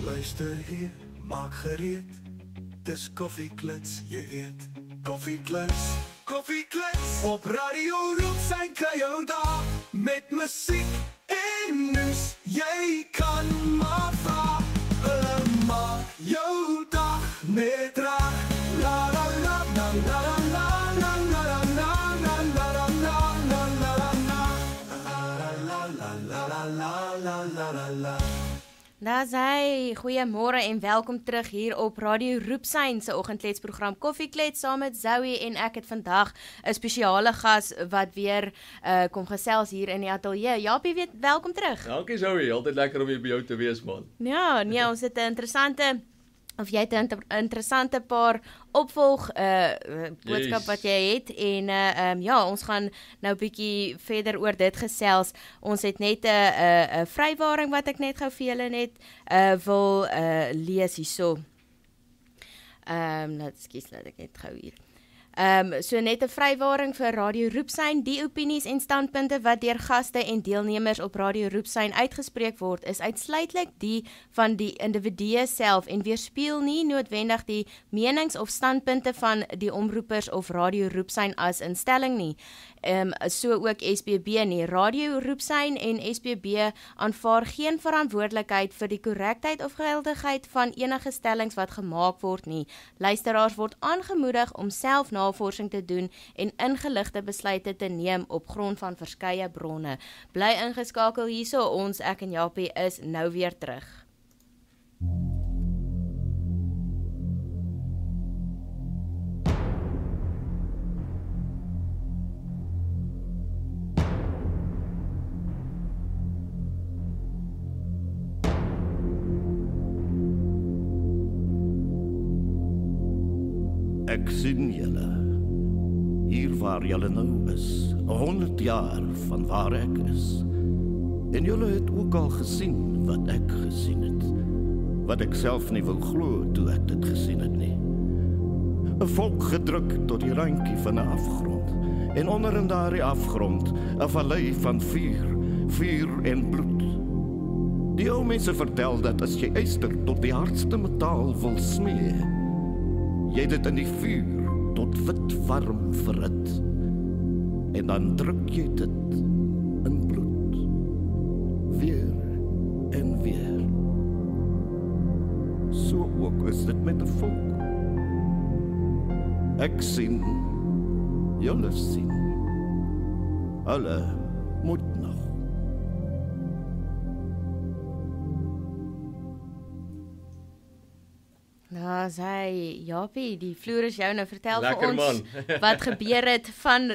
Luister hier, maak gereed. Dis koffieklits, jy weet. Koffieklits, koffieklits. Op Radio Roepsyn kry jou daar. Met musiek en nuus. Jy kan maar vra. Maak jou dag met reg. La la la la la la la la la la la la la la la la la. Dis hy, goeiemôre en welkom terug hier op Radio Roepsyn se oggendkletsprogram Koffieklets saam met Zoe en ek het vandag 'n spesiale gas wat weer kom gesels hier in die ateljee. Japie, welkom terug. Dankie Zoe, altyd lekker om hier by jou te wees man. Ja, nee, ons het 'n interessante of jy het 'n interessante paar opvolg boodskap wat jy het en ja, ons gaan nou bietjie verder oor dit gesels. Ons het net 'n vrywaring wat ek net gou vir julle net wil lees hierso. Nou ekskuus, laat ek net gou hier. So net 'n vrywaring vir Radio Roepsyn. Die opinies en standpunte wat deur gaste en deelnemers op Radio Roepsyn uitgespreek word, is uitsluitlik die van die individue self en weerspieël nie noodwendig die menings of standpunte van die omroepers of Radio Roepsyn as instelling nie. So ook SBB nie. Radio Roepsyn en SBB aanvaar geen verantwoordelikheid vir die korrektheid of geldigheid van enige stellings wat gemaak word nie. Luisteraars word aangemoedig om self navorsing te doen en ingeligte besluite te neem op grond van verskeie bronne. Bly ingeskakel hierso, ek en Japie is nou weer terug. Ek sien julle, hier waar julle nou is, 100 jaar van waar ek is. En julle het ook al gesien wat ek gesien het, wat ek self nie wil glo toe ek dit gesien het nie. 'n Volk gedruk tot die randjie van 'n afgrond, en onder in daardie afgrond 'n vallei van vuur en bloed. Die ou mense vertel dat as jy yster tot die hardste metaal wil smee, jy dit in die vuur tot wit warm verhit. En dan druk jy dit in bloed. Weer en weer. So ook is dit met 'n volk. Ek sien, julle sien. Hulle moet nog. Nou, sy, Japie, die vloer is jou nou. Vertel Lekker, vir ons wat gebeur het van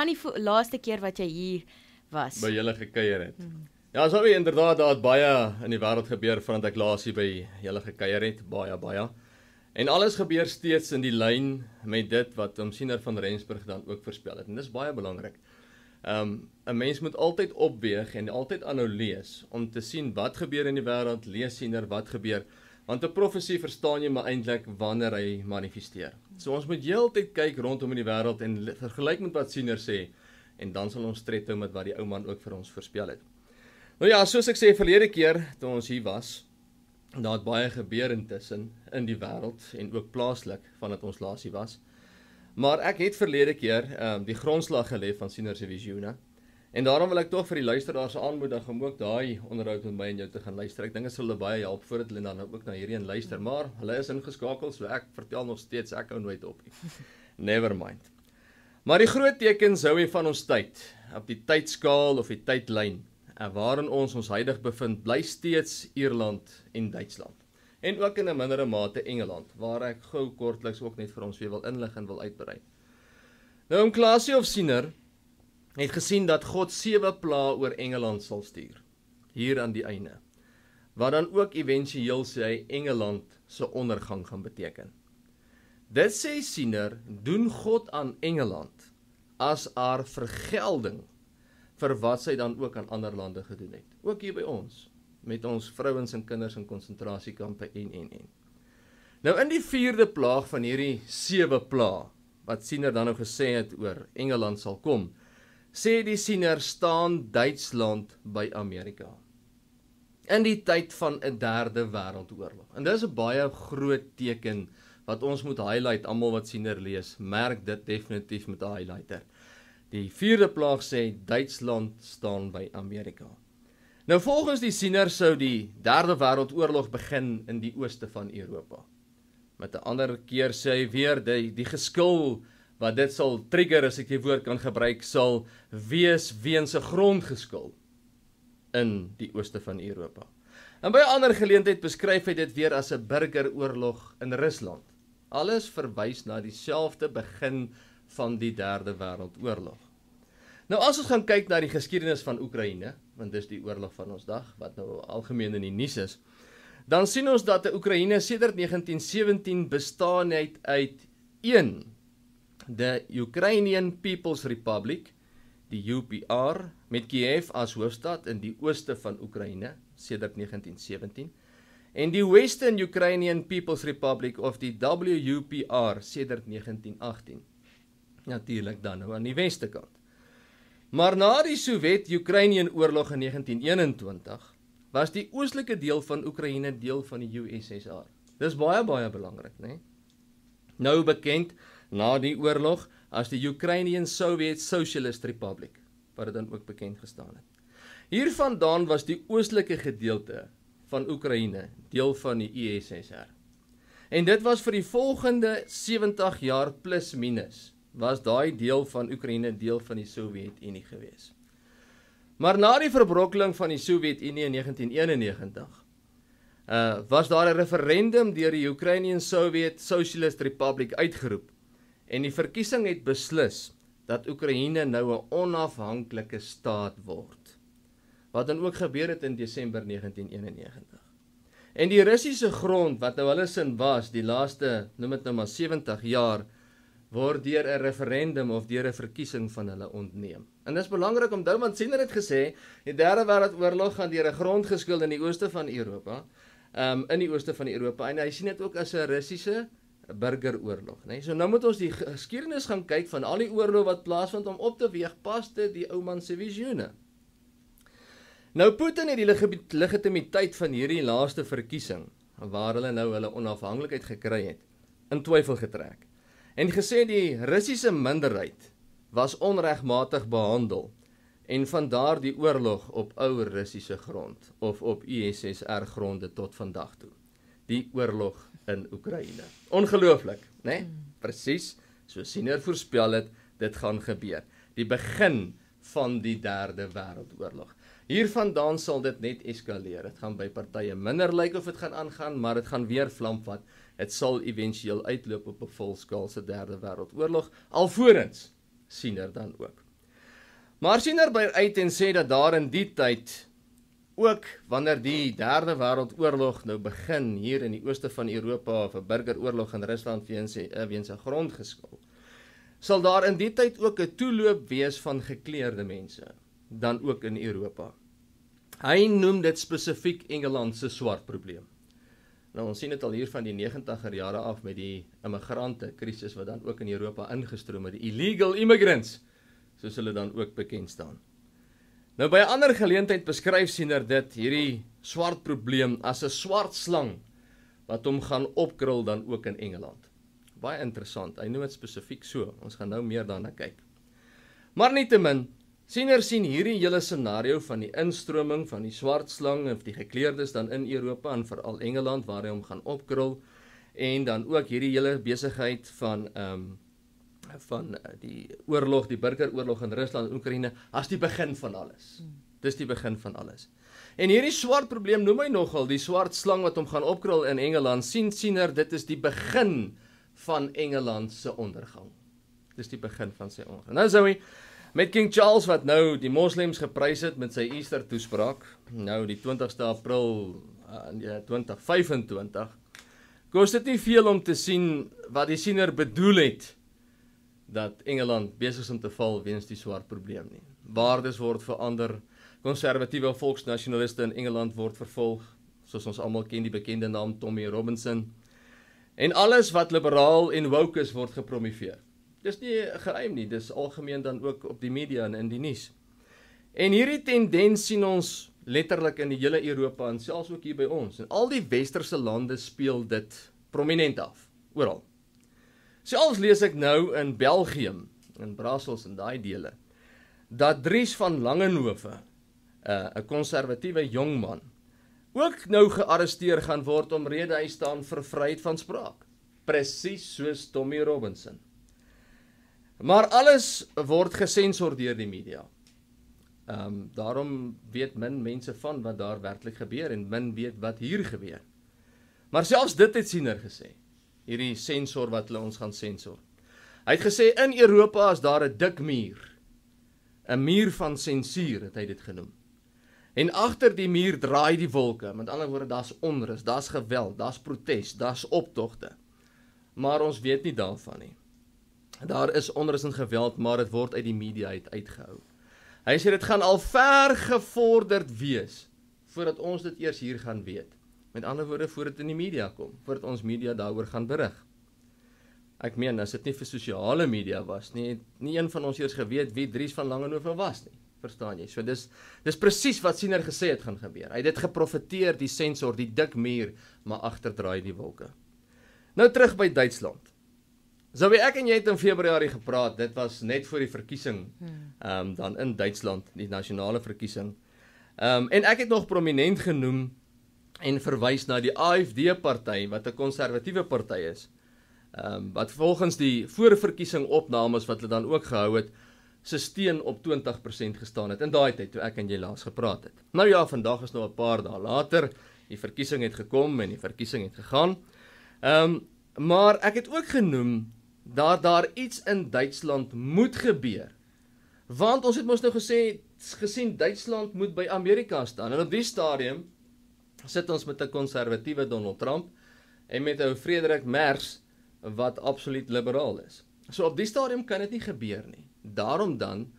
die laaste keer wat jy hier was. By julle gekuier het. Ja, so inderdaad, daar het baie in die wêreld gebeur vandat ek laas hier by julle gekuier het, baie. En alles gebeur steeds in die lyn met dit wat Siener van Rensburg dan ook voorspel het. En dis baie belangrik. 'n Mens moet altyd opweeg en altyd aanhou lees om te sien wat gebeur in die wêreld, lees Siener wat gebeur. Want 'n profesie verstaan jy maar eintlik wanneer hy manifesteer. So ons moet heeltyd kyk rondom in die wêreld en vergelyk met wat Siener sê en dan sal ons tred hou met wat die ou man ook vir ons voorspel het. Nou ja, soos ek sê verlede keer toe ons hier was, daar het baie gebeur intussen in die wêreld en ook plaaslik vandat ons laas hier was. Maar ek het verlede keer die grondslag gelê van Siener se visioene. En daarom wil ek tog vir die luisteraars aanmoedig om ook daai onderhoud met my en jou te gaan luister. Ek dink dit sal hulle baie help voordat hulle dan ook na hierdie een luister, maar hulle is ingeskakel, so ek vertel nog steeds, ek hou nooit op nie. Never mind. Maar die groot teken Zoe van ons tyd, op die tydskaal of die tydlyn, waarin ons huidig bevind, bly steeds Ierland en Duitsland. En ook in 'n mindere mate Engeland, waar ek gou kortliks ook net vir ons weer wil inlig en wil uitbrei. Nou, Klasie of Siener het gesien dat God 7 plaae oor Engeland sal stuur, hier aan die einde, wat dan ook éventueel sy Engeland se ondergang gaan beteken. Dit sê Siener, doen God aan Engeland as haar vergelding vir wat sy dan ook aan ander lande gedoen het. Ook hier by ons, met ons vrouens en kinders in konsentrasiekampe en. Nou in die 4de plaag van hierdie 7 plaag, wat Siener dan nou gesê het oor Engeland sal kom, sê die Siener staan Duitsland by Amerika. in die tyd van 'n derde wêreldoorlog. En dis 'n baie groot teken wat ons moet highlight, almal wat siener lees, merk dit definitief met 'n highlighter. Die 4de plaag sê Duitsland staan by Amerika. Nou volgens die siener sou die derde wêreldoorlog begin in die ooste van Europa. Met 'n ander keer sê hy weer die geskil wat dit sal trigger, as ek die woord kan gebruik, sal wees weens 'n grondgeskil in die ooste van Europa. En by 'n ander geleentheid beskryf hy dit weer as 'n burgeroorlog in Rusland. Alles verwys na dieselfde begin van die derde wêreldoorlog. Nou as ons gaan kyk na die geskiedenis van Oekraïne, want dis die oorlog van ons dag, wat nou algemeen in die nuus is, dan sien ons dat Oekraïne sedert 1917 bestaan het uit 1, the Ukrainian People's Republic, die UPR, met Kiev as hoofstad in die ooste van Oekraïne, sedert 1917, en die Western Ukrainian People's Republic of die WUPR sedert 1918. Natuurlik dan nou aan die weste kant. Maar na die Sowjet-Ukrainian oorlog in 1921 was die oostelike deel van Oekraïne deel van die USSR. Dis baie belangrik, né? Nou bekend na die oorlog as die Ukrainian Soviet Socialist Republic, wat dit dan ook bekend gestaan het. Hiervandaan was die oostelike gedeelte van Oekraïne deel van die USSR. En dit was vir die volgende 70 jaar plus minus, was daai deel van Oekraïne deel van die Sowjetunie gewees. Maar na die verbrokkeling van die Sowjetunie in 1991, was daar 'n referendum deur die Ukrainian Soviet Socialist Republic uitgeroep, en die verkiesing het beslis dat Oekraïne nou 'n onafhanklike staat word, wat dan ook gebeur het in Desember 1991. En die Russiese grond, wat nou hulle sin was, die laaste, noem dit nou maar 70 jaar, word deur 'n referendum of deur 'n verkiesing van hulle ontneem. En dis belangrik om onthou, want Siener het gesê, die derde wêreldoorlog gaan deur 'n grondgeskil in die ooste van Europa, en hy sien dit ook as 'n Russiese burgeroorlog, né? So nou moet ons die geskiedenis gaan kyk van al die oorloë wat plaasvind om op te weeg, pas dit die ou man se visioene. Nou Putin het die legitimiteit van hierdie laaste verkiesing, waar hulle nou hulle onafhanklikheid gekry het, in twyfel getrek. En gesê die Russiese minderheid was onregmatig behandel, en vandaar die oorlog op ou Russiese grond, of op USSR gronde tot vandag toe. Die oorlog in Oekraïne. Ongelooflik, né? Presies, so Siener voorspel het, dit gaan gebeur. Die begin van die derde wêreldoorlog. Hiervandaan sal dit net eskaleer. Dit gaan by partye minder lyk of dit gaan aangaan, maar dit gaan weer vlam vat. Dit sal éventueel uitloop op 'n volskaalse derde wêreldoorlog, alvorens Siener dan ook. Maar Siener by uit en sê dat daar in die tyd, ook wanneer die derde wêreldoorlog nou begin hier in die ooste van Europa, of 'n burgeroorlog in Rusland weens 'n grondgeskil, sal daar in die tyd ook 'n toeloop wees van gekleurde mense, dan ook in Europa. Hy noem dit spesifiek Engeland se swart probleem. Nou ons sien dit al hier van die 90er jare af met die immigrante krisis wat dan ook in Europa ingestroom het, die illegal immigrants, soos hulle dan ook bekend staan. Nou by 'n ander geleentheid beskryf Siener dit, hierdie swart probleem, as 'n swart slang wat hom gaan opkrul dan ook in Engeland. Baie interessant, hy noem dit spesifiek so, ons gaan nou meer daarna kyk. Maar nietemin, Siener sien hierdie hele scenario van die instroming van die swart slang of die gekleerdes dan in Europa en veral Engeland waar hy hom gaan opkrul, en dan ook hierdie hele besigheid van die oorlog, die burgeroorlog in Rusland en Oekraïne as die begin van alles. Dis die begin van alles. En hierdie swart probleem noem hy nogal die swart slang wat hom gaan opkrul in Engeland, sien Siener dit is die begin van Engeland se ondergang. Dis die begin van sy ondergang. Nou sou hy met King Charles wat nou die moslems geprys het met sy Easter toespraak, nou die 20ste April 2025, kos dit nie veel om te sien wat die Siener bedoel het, dat Engeland besig is om te val weens die swart probleem nie. Waardes word verander, konservatiewe volksnasionaliste in Engeland word vervolg, soos ons almal ken die bekende naam Tommy Robinson, en alles wat liberaal en woke is word gepromoveer. Dis nie geheim nie, dis algemeen dan ook op die media en in die nuus. En hierdie tendens sien ons letterlik in die hele Europa en selfs ook hier by ons. En al die westerse lande speel dit prominent af, oral. Selfs lees ek nou in België, in Brussels en daai dele, dat Dries van Langenhoven, 'n konservatiewe jongman, ook nou gearresteer gaan word omrede hy staan vir vryheid van spraak. Presies soos Tommy Robinson. Maar alles word gesensor deur die media. Daarom weet min mense van wat daar werklik gebeur en min weet wat hier gebeur. Maar selfs dit het Siener gesê, hierdie sensor wat hulle ons gaan sensor. Hy het gesê in Europa is daar 'n dik muur, 'n muur van sensuur het hy dit genoem. En agter die muur draai die wolke, met ander woorde daar's onrus, daar's geweld, daar's protes, daar's optogte. Maar ons weet nie daarvan nie. Daar is onrus en geweld, maar dit word uit die media uitgehou. Hy sê dit gaan al ver gevorderd wees voordat ons dit eers hier gaan weet. Met ander woorde voordat dit in die media kom, voordat ons media daaroor gaan berig. Ek meen as dit nie vir sosiale media was nie, het nie een van ons eers geweet wie Dries van Langenhoven was nie. Verstaan jy? So dis presies wat Siener gesê het gaan gebeur. Hy het dit geprofeteer, die sensor, die dik muur, maar agterdraai die wolke. Nou terug by Duitsland. Zoe, ek en jy het in Februarie gepraat, dit was net voor die verkiesing, dan in Duitsland, die nasionale verkiesing. En ek het nog prominent genoem en verwys na die AfD-party, wat 'n konservatiewe party is, wat volgens die voorverkiesing opnames wat hulle dan ook gehou het, se steun op 20% gestaan het, in daai tyd, toe ek en jy laas gepraat het. Nou ja, vandag is nou 'n paar dae later, die verkiesing het gekom en die verkiesing het gegaan, maar ek het ook genoem, dat daar iets in Duitsland moet gebeur, want ons het mos nou gesien, Duitsland moet by Amerika staan, en op die stadium, sit ons met 'n konservatiewe Donald Trump, en met 'n Friedrich Merz, wat absoluut liberaal is. So op die stadium kan dit nie gebeur nie. Daarom dan,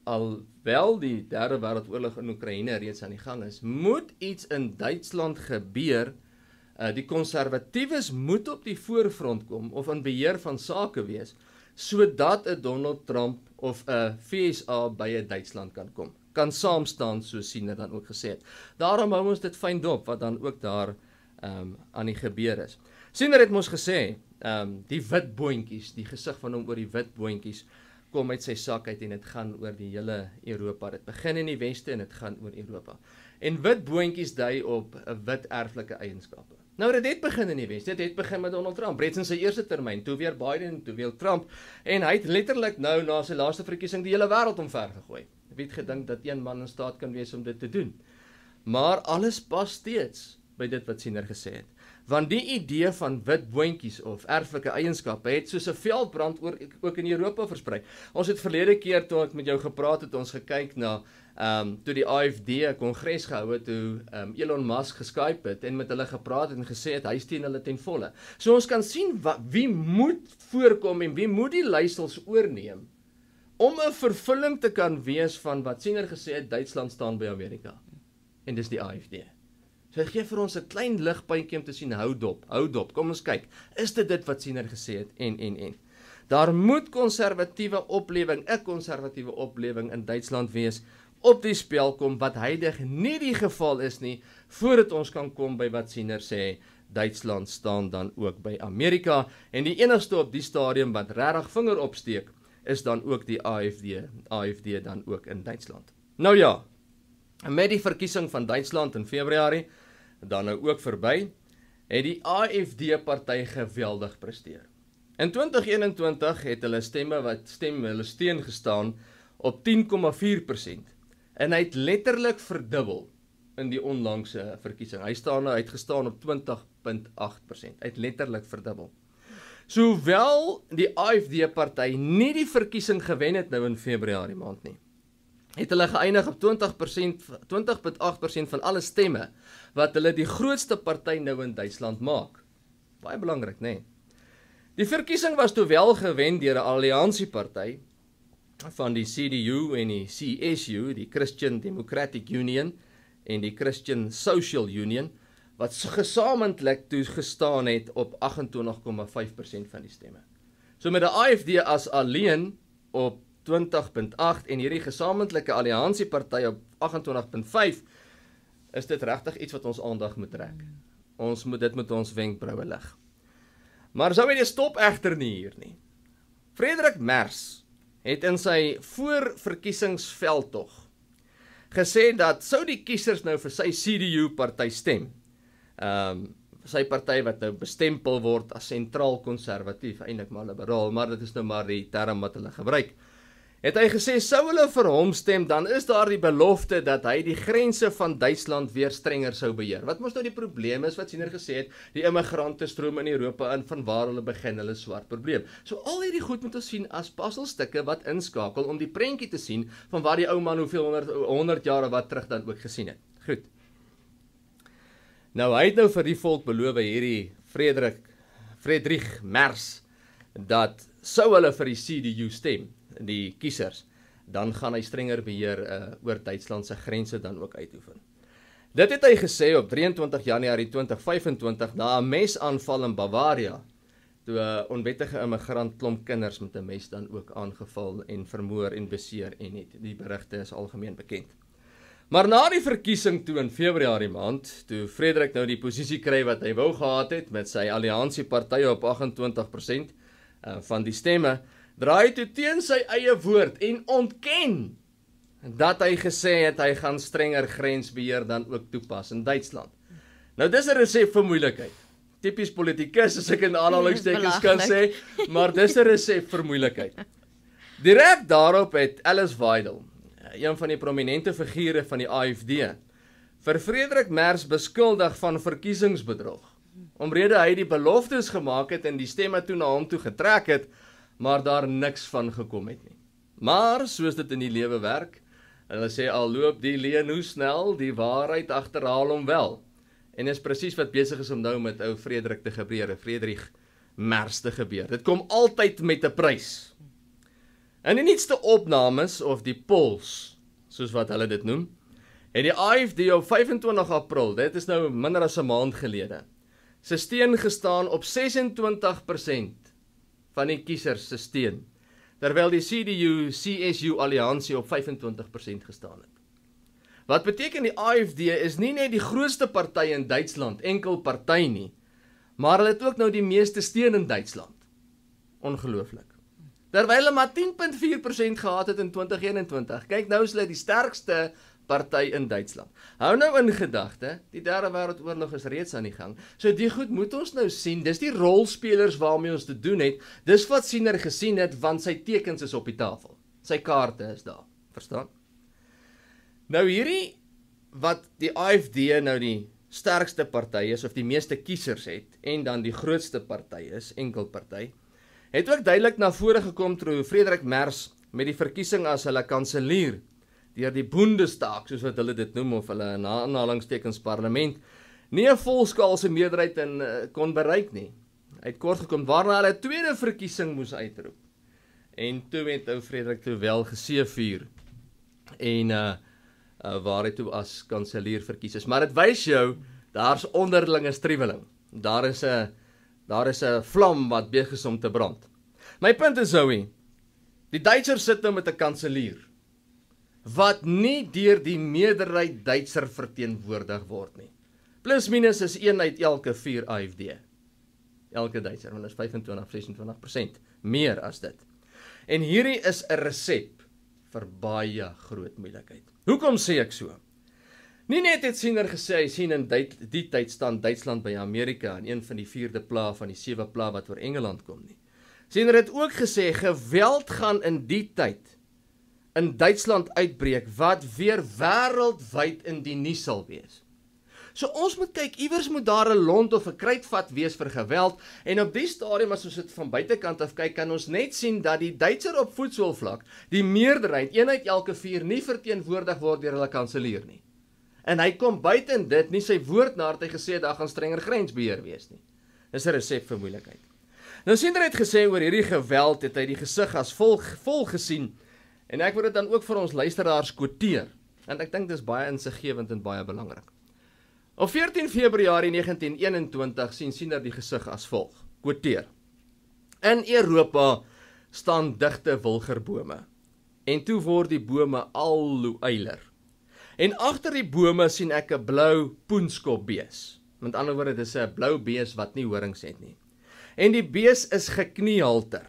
alwel die derde wêreldoorlog in Oekraïne reeds aan die gang is, moet iets in Duitsland gebeur. Die konservatiewes moet op die voorfront kom, of in beheer van sake wees, sodat 'n Donald Trump of 'n FSA by 'n Duitsland kan kom. Kan saamstaan, soos Siener dan ook gesê het. Daarom hou ons dit fyn dop, wat dan ook daar aan die gebeur is. Siener het mos gesê, die wit boontjies, die gesig van hom oor die wit boontjies, kom uit sy sak uit en dit gaan oor die hele Europa. Dit begin in die weste en dit gaan oor Europa. En wit boontjies dui op 'n wit erflike eienskappe. Nou dit het begin in die weste, dit het begin met Donald Trump, reeds in sy eerste termyn, toe weer Biden, toe weer Trump, en hy het letterlik nou na sy laaste verkiesing die hele wêreld omvergegooi. Wie het gedink dat een man in staat kan wees om dit te doen? Maar alles pas steeds by dit wat Siener gesê het. Want die idee van wit boontjies of erflike eienskappe het soos 'n veldbrand ook in Europa versprei. Ons het verlede keer toe ek met jou gepraat het, ons gekyk na toe die AfD 'n kongres gehou het, toe Elon Musk geskype het en met hulle gepraat het en gesê het hy steun hulle ten volle. So ons kan sien wie moet voorkom en wie moet die leiersels oorneem om 'n vervulling te kan wees van wat Siener gesê het, Duitsland staan by Amerika. En dis die AfD. So hy gee vir ons 'n klein ligpuntjie om te sien, hou dop, kom ons kyk, is dit wat Siener gesê het, en. Daar moet 'n konservatiewe oplewing in Duitsland wees, op die spel kom, wat huidig nie die geval is nie, voordat ons kan kom by wat Siener sê, Duitsland staan dan ook by Amerika, en die enigste op die stadium wat regtig vinger opsteek, is dan ook die AfD dan ook in Duitsland. Nou ja, met die verkiesing van Duitsland in Februarie, dan nou ook verby, het die AfD-party geweldig presteer. In 2021 het hulle hulle steun gestaan op 10,4%, en hy het letterlik verdubbel in die onlangse verkiesing. Hy het gestaan op 20,8%, hy het letterlik verdubbel. So hoewel die AfD-party nie die verkiesing gewen het nou in Februarie maand nie, het hulle geëindig op 20,8% van alle stemme, wat hulle die grootste party nou in Duitsland maak. Baie belangrik, nee. Die verkiesing was toe wel gewen deur 'n alliansieparty van die CDU en die CSU, die Christian Democratic Union en die Christian Social Union, wat gesamentlik toegestaan het op 28,5% van die stemme. So met die AfD as alleen op 20,8 en hierdie gesamentlike alliansieparty op 28,5, is dit regtig iets wat ons aandag moet trek. Ons moet dit met ons wenkbroue lig. Maar sou jy stop egter nie hier nie. Frederik Mers het in sy voorverkiesingsveldtog gesê dat sou die kiesers nou vir sy CDU party stem, sy party wat nou bestempel word as sentraal konservatief, eintlik maar liberaal, maar dit is nou maar die term wat hulle gebruik, het hy gesê, sou hulle vir hom stem, dan is daar die belofte dat hy die grense van Duitsland weer strenger sou beheer. Wat mos nou die probleem is, wat Siener gesê het, die immigrante stroom in Europa in, van waar hulle begin, hulle swart probleem. So al hierdie goed moet ons sien as puzzlestukke wat inskakel, om die prentjie te sien, van waar die ou man hoeveel 100 jare wat terug dan ook gesien het. Goed. Nou, hy het nou vir die volk beloof, hierdie Frederik Mers, dat sou hulle vir die CDU stem, die kiesers, dan gaan hy strenger beheer oor Duitsland se grense dan ook uitoefen. Dit het hy gesê op 23 Januarie 2025 na 'n mesaanval in Bavaria, toe 'n onwettige immigrant klomp kinders met 'n mes dan ook aangeval en vermoor en beseer en het. Die berigte is algemeen bekend. Maar na die verkiesing toe in Februarie maand, toe Frederik nou die posisie kry wat hy wou gehad het met sy alliansiepartye op 28% van die stemme, draai toe teen sy eie woord en ontken dat hy gesê het hy gaan strenger grensbeheer dan ook toepas in Duitsland. Nou dis 'n resep vir moeilikheid. Tipies politikus, as ek in aanhalingstekens kan sê, maar dis 'n resep vir moeilikheid. Direk daarop het Alice Weidel, een van die prominente figure van die AfD, vir Frederik Mers beskuldig van verkiesingsbedrog, omrede hy die beloftes gemaak het en die stemme toe na hom toe getrek het, maar daar niks van gekom het nie. Maar, soos dit in die lewe werk, hulle sê al loop die leuen hoe snel, die waarheid agterhaal hom wel. En is presies wat besig is om nou met ou Frederik te gebeur, Frederik Mers te gebeur. Dit kom altyd met 'n prys. In die nuutste opnames of die polls, soos wat hulle dit noem, het die AfD op 25 April, dit is nou minder as 'n maand gelede, sy steun gestaan op 26% van die kiesers se steun, terwyl die CDU-CSU alliansie op 25% gestaan het. Wat beteken die AfD is nie net die grootste party in Duitsland, enkel party nie, maar hulle het ook nou die meeste steun in Duitsland. Ongelooflik. Terwyl hulle maar 10,4% gehad het in 2021. Kyk, nou is hulle die sterkste party in Duitsland. Hou nou in gedagte, die Derde Wêreldoorlog is reeds aan die gang. So die goed moet ons nou sien, dis die rolspelers waarmee ons te doen het, dis wat Siener gesien het, want sy tekens is op die tafel. Sy kaarte is daar, verstaan? Nou hierdie, wat die AfD nou die sterkste party is, of die meeste kiesers het, en dan die grootste party is, enkel party, het ook duidelik na vore gekom toe Frederik Mers met die verkiesing as hulle kanselier, deur die Bundestag, soos wat hulle dit noem, of hulle in aanhalingstekens parlement, nie 'n volskaalse meerderheid kon bereik nie. Hy het kort gekom, waarna hulle 'n tweede verkiesing moes uitroep. En toe het ou Frederik toe wel geseëvier, en waar hy toe as kanselier verkies is. Maar dit wys jou, daar's onderlinge striweling. Daar is 'n vlam wat besig is om te brand. My punt is Zoe, die Duitsers sit nou met 'n kanselier, wat nie deur die meerderheid Duitser verteenwoordig word nie. Plus minus is 1 uit elke 4 AfD. Elke Duitser, want dit is 25-26%, meer as dit. En hierdie is 'n resep vir baie groot moeilikheid. Hoekom sê ek so? Nie net het Siener gesê, hy sien in die tyd staan Duitsland by Amerika, en een van die 4de pla van die 7 pla wat oor Engeland kom nie. Siener het ook gesê, geweld gaan in die tyd in Duitsland uitbreek, wat weer wêreldwyd in die nuus sal wees. So ons moet kyk, iewers moet daar 'n lont of 'n kruitvat wees vir geweld, en op die stadium, as ons dit van buitekant af kyk, kan ons net sien dat die Duitser op voetsoolvlak, die meerderheid, 1 uit elke 4, nie verteenwoordig word deur hulle kanselier nie. En hy kom buiten dit, nie sy woord na het hy gesê, daar gaan strenger grensbeheer wees nie. Dis 'n resep vir moeilikheid. Nou Siener het gesê, oor hierdie geweld, het hy die gesig as vol gesien, en ek wil dit dan ook vir ons luisteraars quoteer, en ek dink dis baie insiggewend en baie belangrik. Op 14 Februarie 1921 sien Siener die gesig as volg, quoteer: In Europa staan digte wilgerbome, en toe word die bome al hoe eiler. En agter die bome sien ek 'n blou poenskopbees. Met ander woorde, dit is 'n blou bees wat nie horings het nie. En die bees is gekniehalter.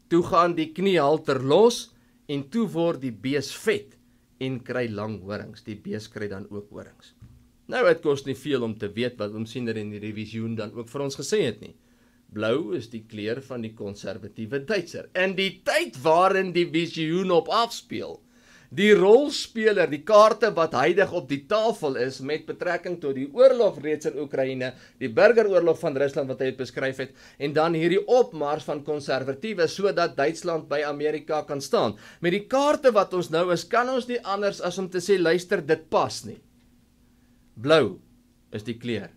Toe gaan die kniehalter los en toe word die bees vet en kry lang horings. Die bees kry dan ook horings. Nou, dit kos nie veel om te weet wat Siener in die visioen dan ook vir ons gesê het nie. Blou is die kleur van die konservatiewe Duitser. In die tyd waarin die visioen op afspeel, die rolspeler, die kaarte wat huidig op die tafel is met betrekking tot die oorlog reeds in Oekraïne, die burgeroorlog van Rusland wat hy het beskryf het, en dan hierdie opmars van konservatiewe sodat Duitsland by Amerika kan staan. Met die kaarte wat ons nou is, kan ons nie anders as om te sê, luister, dit pas nie. Blou is die kleur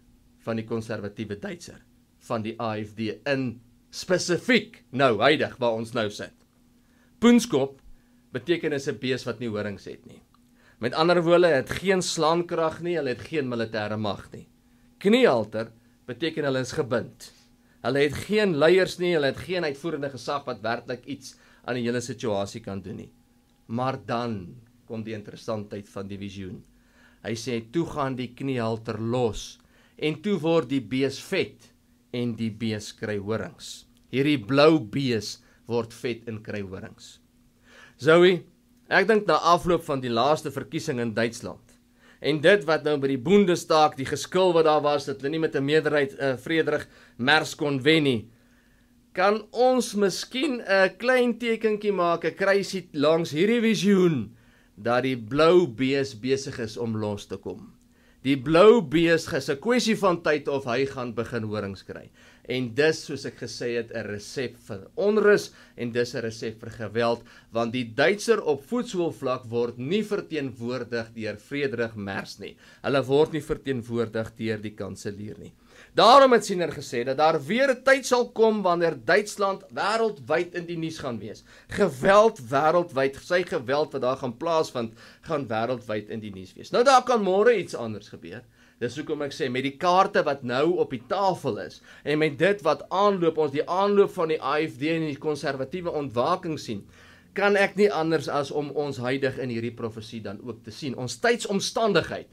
van die konservatiewe Duitser, van die AfD in spesifiek, nou huidig waar ons nou sit. Poenskop beteken is 'n bees wat nie horings het nie. Met ander woorde, het geen slaankrag nie, hulle het geen militêre mag nie. Kniehalter beteken hulle is gebind. Hulle het geen leiers nie, hulle het geen uitvoerende gesag wat werklik iets aan die hele situasie kan doen nie. Maar dan kom die interessantheid van die visioen. Hy sê, toe gaan die kniehalter los, en toe word die bees vet, en die bees kry horings. Hierdie blou bees word vet en kry horings. Zoe, ek dink na afloop van die laaste verkiesing in Duitsland, en dit wat nou by die Bundestag, die geskil wat daar was, dat hulle nie met 'n meerderheid Friedrich Merz kon wen nie, kan ons miskien 'n klein tekentjie maak, 'n kruisie langs hierdie visioen, dat die blou bees besig is om los te kom. Die blou bees is 'n kwessie van tyd of hy gaan begin horings kry. En dis, soos ek gesê het, 'n resep vir onrus en dis 'n resep vir geweld, want die Duitser op voetsoolvlak word nie verteenwoordig deur Friedrich Merz nie. Hulle word nie verteenwoordig deur die kanselier nie. Daarom het Siener gesê dat daar weer 'n tyd sal kom wanneer Duitsland wêreldwyd in die nuus gaan wees. Geweld wêreldwyd, sy geweld wat daar gaan plaasvind, gaan wêreldwyd in die nuus wees. Nou daar kan môre iets anders gebeur. Dis hoekom ek sê, met die kaarte wat nou op die tafel is, en met dit wat aanloop, ons die aanloop van die AfD en die konservatiewe ontwaking sien, kan ek nie anders as om ons huidig in hierdie profesie dan ook te sien, ons tydsomstandigheid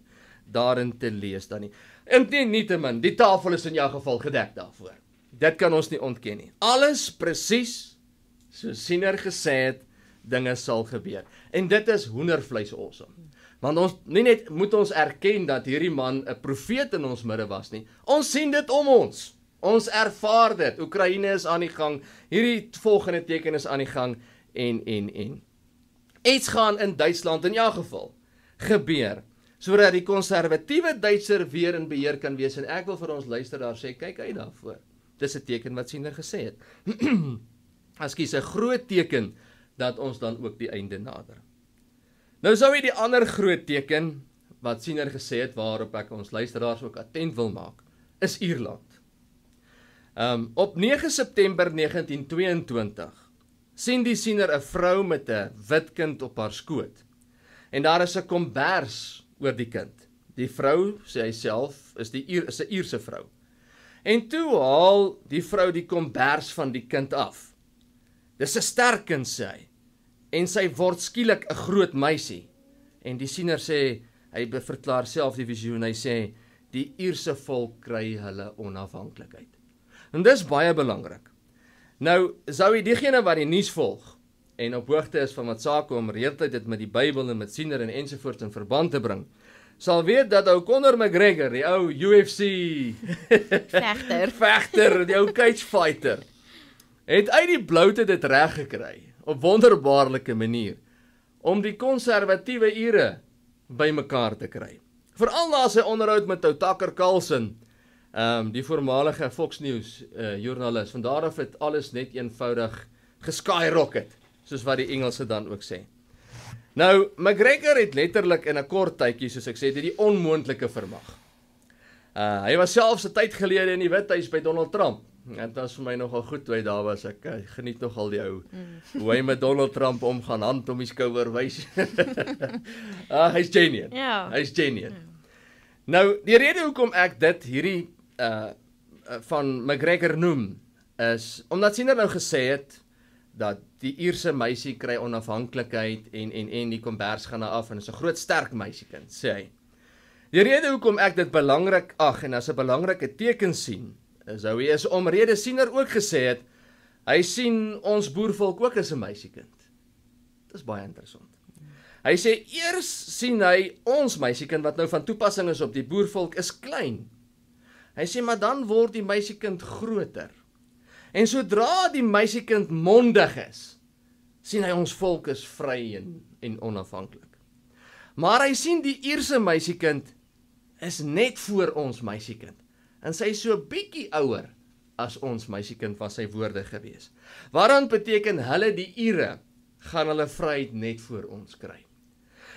daarin te lees dan nie. En nietemin, die tafel is in jou geval gedek daarvoor. Dit kan ons nie ontken nie. Alles presies, soos Siener gesê het, dinge sal gebeur. En dit is hoendervleis awesome. Want ons, nie net moet ons erken dat hierdie man 'n profeet in ons midde was nie, ons sien dit om ons. Ons ervaar dit. Oekraïne is aan die gang, hierdie volgende teken is aan die gang, en. Iets gaan in Duitsland in jou geval gebeur, sodat die konservatiewe Duitser weer in beheer kan wees, en ek wil vir ons luisteraars sê, kyk uit daarvoor. Dis 'n teken wat Siener gesê het. Ekskuus, 'n groot teken dat ons dan ook die einde nader. Nou sou hy die ander groot teken wat Siener gesê het, waarop ek ons luisteraars ook attent wil maak, is Ierland. Op 9 September 1922 sien die Siener 'n vrou met 'n wit kind op haar skoot. En daar is 'n kombers oor die kind. Die vrou, sê hy self, is 'n Ierse vrou. En toe haal die vrou die kombers van die kind af. Dis 'n sterk kind, sê hy. En sy word skielik 'n groot meisie. En die Siener sê, hy verklaar self die visioen, hy sê, die Ierse volk kry hulle onafhanklikheid. En dis baie belangrik. Nou, sou jy diegene wat die nuus volg, en op hoogte is van wat sake om reeltyd dit met die Bybel en met Siener en ensovoorts in verband te bring, sal weet dat ou Conor McGregor, die ou UFC vechter, die ou cage fighter, het uit die bloute dit reg gekry, op wonderbaarlike manier, om die konservatiewe Ire by mekaar te kry. Veral na sy onderhoud met ou Tucker Carlson, die voormalige Fox News joernalis, vandaar af het alles net eenvoudig geskyrocket, soos wat die Engelse dan ook sê. Nou, McGregor het letterlik in 'n kort tydjie, soos ek sê, die onmoontlike vermag. Hy was selfs 'n tyd gelede in die Withuis by Donald Trump. En dit was vir my nogal goed toe hy daar was. Ek geniet nogal die ou hoe hy met Donald Trump omgaan, hand om die skouer wys. Hy's genuine. Ja. Hy's genuine. Nou, die rede hoekom ek dit hierdie van McGregor noem, is omdat Siener nou gesê het dat die Ierse meisie kry onafhanklikheid en die kombers gaan af en is 'n groot sterk meisiekind, sê hy. Die rede hoekom ek dit belangrik ag en as 'n belangrike teken sien, is omrede Siener ook gesê het, hy sien ons boervolk ook as 'n meisiekind. Dis baie interessant. Hy sê eers sien hy ons meisiekind wat nou van toepassing is op die boervolk is klein. Hy sê maar dan word die meisiekind groter. En sodra die meisiekind mondig is, sien hy ons volk is vry en onafhanklik. Maar hy sien die Ierse meisiekind is net voor ons meisiekind. En sy is so bietjie ouer as ons meisiekind was sy woorde gewees. Waaraan beteken hulle die Ire gaan hulle vryheid net voor ons kry.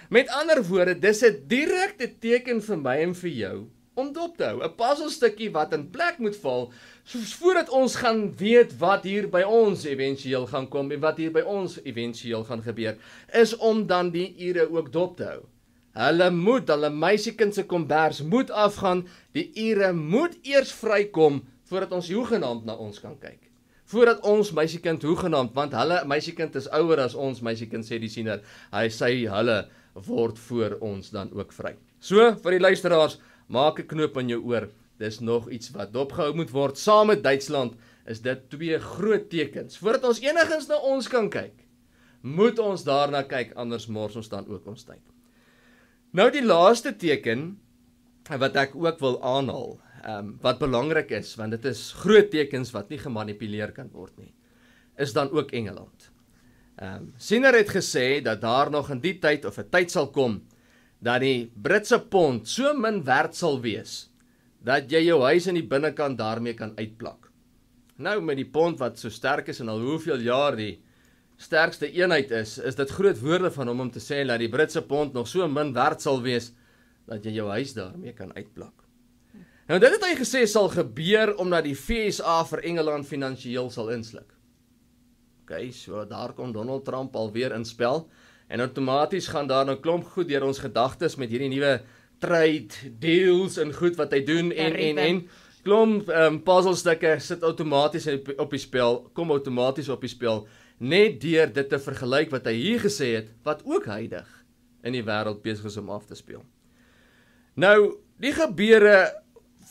Met ander woorde, dis 'n direkte teken vir my en vir jou om dop te hou. 'n Puzzelstukkie wat in plek moet val, soos voordat ons gaan weet wat hier by ons eventueel gaan kom en wat hier by ons eventueel gaan gebeur, is om dan die Ire ook dop te hou. Hulle meisiekind se kombers moet afgaan, die Ire moet eers vrykom voordat ons hoegenaamd na ons kan kyk. Voordat ons meisiekind hoegenaamd, want hulle meisiekind is ouer as ons meisiekind, sê die Siener. Hulle word voor ons dan ook vry. So, vir die luisteraars, maak 'n knoop in jou oor. Dis nog iets wat dopgehou moet word. Saam met Duitsland is dit 2 groot tekens. Voordat ons enigins na ons kan kyk, moet ons daarna kyk, anders mors ons dan ook ons tyd. Nou die laaste teken, wat ek ook wil aanhaal, wat belangrik is, want dit is groot tekens wat nie gemanipuleer kan word nie, is dan ook Engeland. Siener het gesê dat daar nog in die tyd of 'n tyd sal kom, dat die Britse pond so min werd sal wees, dat jy jou huis in die binnekant daarmee kan uitplak. Nou met die pond wat so sterk is en al hoeveel jaar die sterkste eenheid is dit groot woorde van hom om te sê dat die Britse pond nog so min werd sal wees, dat jy jou huis daarmee kan uitplak. Nou dit het hy gesê sal gebeur omdat die FSA vir Engeland finansiëel sal insluk. Ok, so daar kom Donald Trump alweer in spel, en outomaties gaan daar nou klomp goed deur ons gedagtes met hierdie nuwe trade deals en goed wat hy doen en klomp puzzlestukke sit outomaties op die spel, kom outomaties op die spel, net deur dit te vergelyk wat hy hier gesê het, wat ook huidig in die wêreld besig is om af te speel. Nou, die gebeure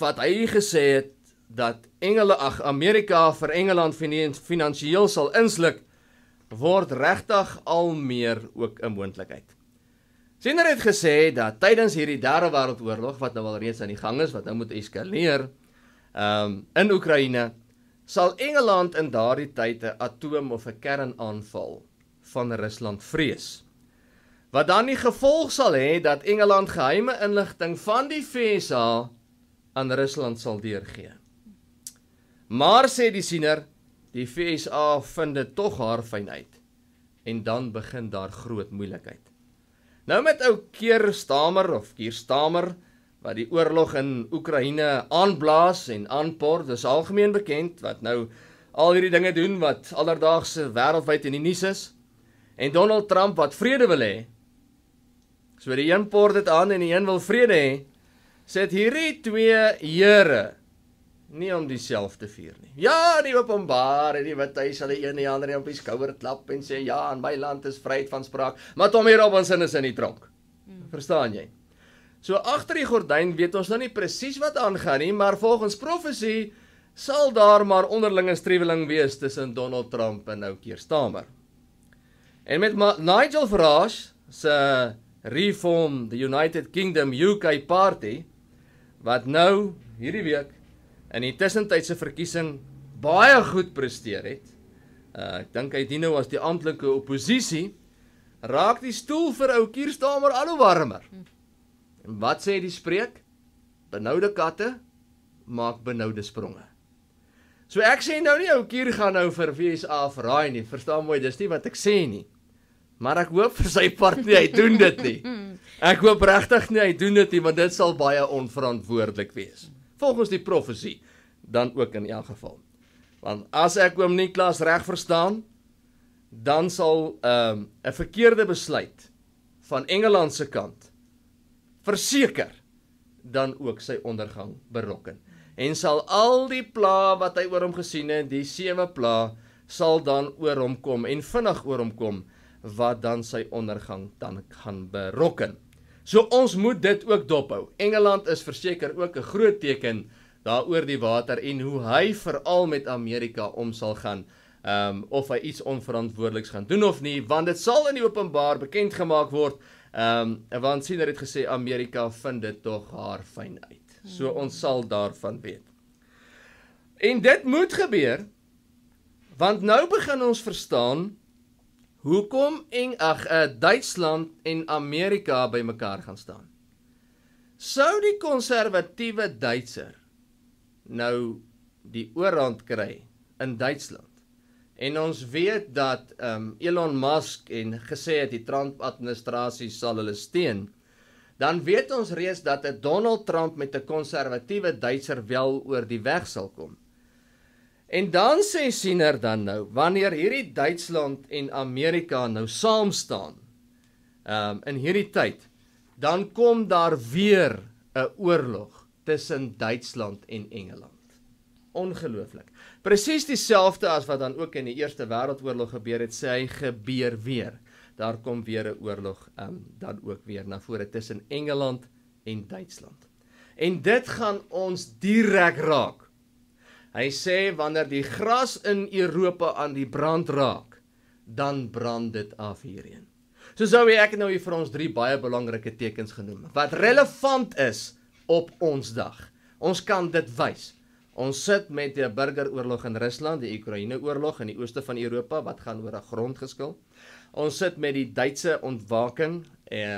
wat hy gesê het, dat Amerika vir Engeland finansiëel sal insluk, word regtig al meer ook 'n moontlikheid. Siener het gesê dat tydens hierdie derde wêreldoorlog, wat nou al reeds aan die gang is, wat nou moet eskaleer, in Oekraïne, sal Engeland in daardie tyd 'n atoom of 'n kernaanval van Rusland vrees. Wat dan die gevolg sal hê dat Engeland geheime inligting van die FSA aan Rusland sal deurgee. Maar sê die Siener, die FSA vind dit tog haar fyn uit. En dan begin daar groot moeilikheid. Nou met ou Keir Starmer, wat die oorlog in Oekraïne aanblaas en aanpor, dis algemeen bekend, wat nou al hierdie dinge doen, wat alledaagse wêreldwyd in die nuus is, en Donald Trump wat vrede wil hê, so die een por dit aan en die een wil vrede hê, sit hierdie 2 here nie om dieselfde vier nie. Ja, die openbaar en die wit huis sal die een die ander op die skouer klap en sê, ja, in my land is vryheid van spraak, maar Tommy Robinson is in die tronk. Verstaan jy? So agter die gordyn weet ons nou nie presies wat aangaan nie, maar volgens profesie sal daar maar onderlinge streweling wees tussen Donald Trump en nou Keir Starmer. En met Nigel Farage se Reform the United Kingdom UK Party, wat nou hierdie week in die tussentydse verkiesing baie goed presteer het, ek dink hy dien nou as die amptelike opposisie, raak die stoel vir ou Keir Starmer al hoe warmer. En wat sê die spreek? Benoude katte maak benoude spronge. So ek sê nou nie ou Keir gaan nou vir FSA verraai nie, verstaan mooi, dis nie wat ek sê nie. Maar ek hoop vir sy part nie, hy doen dit nie. Ek hoop regtig nie, hy doen dit nie, want dit sal baie onverantwoordelik wees. Volgens die profesie, dan ook in elk geval. Want as ek oom Niklas reg verstaan, dan sal 'n verkeerde besluit van Engeland se kant verseker dan ook sy ondergang berokken. En sal al die pla wat hy oor hom gesien het, die 7 pla, sal dan oor hom kom en vinnig oor hom kom, wat dan sy ondergang dan gaan berokken. So ons moet dit ook dophou. Engeland is verseker ook 'n groot teken daar oor die water en hoe hy veral met Amerika om sal gaan, of hy iets onverantwoordeliks gaan doen of nie, want dit sal in die openbaar bekend gemaak word, want Siener het gesê, Amerika vind dit tog haar fyn uit. So ons sal daarvan weet. En dit moet gebeur, want nou begin ons verstaan, hoekom Duitsland en Amerika by mekaar gaan staan. Sou die konservatiewe Duitser nou die oorhand kry in Duitsland, en ons weet dat Elon Musk en gesê het die Trump-administrasie sal hulle steun, dan weet ons reeds dat 'n Donald Trump met 'n konservatiewe Duitser wel oor die weg sal kom. En dan sê Siener dan nou, wanneer hierdie Duitsland en Amerika nou saam staan, in hierdie tyd, dan kom daar weer 'n oorlog tussen Duitsland en Engeland. Ongelooflik. Presies dieselfde as wat dan ook in die Eerste Wêreldoorlog gebeur het, sê hy gebeur weer. Daar kom weer 'n oorlog dan ook weer na vore tussen Engeland en Duitsland. En dit gaan ons direk raak. Hy sê, wanneer die gras in Europa aan die brand raak, dan brand dit af hierheen. So sou ek nou hier vir ons 3 baie belangrike tekens genoem, wat relevant is op ons dag. Ons kan dit wys. Ons sit met die burgeroorlog in Rusland, die Oekraïne-oorlog in die ooste van Europa, wat gaan oor 'n grondgeskil. Ons sit met die Duitse ontwaking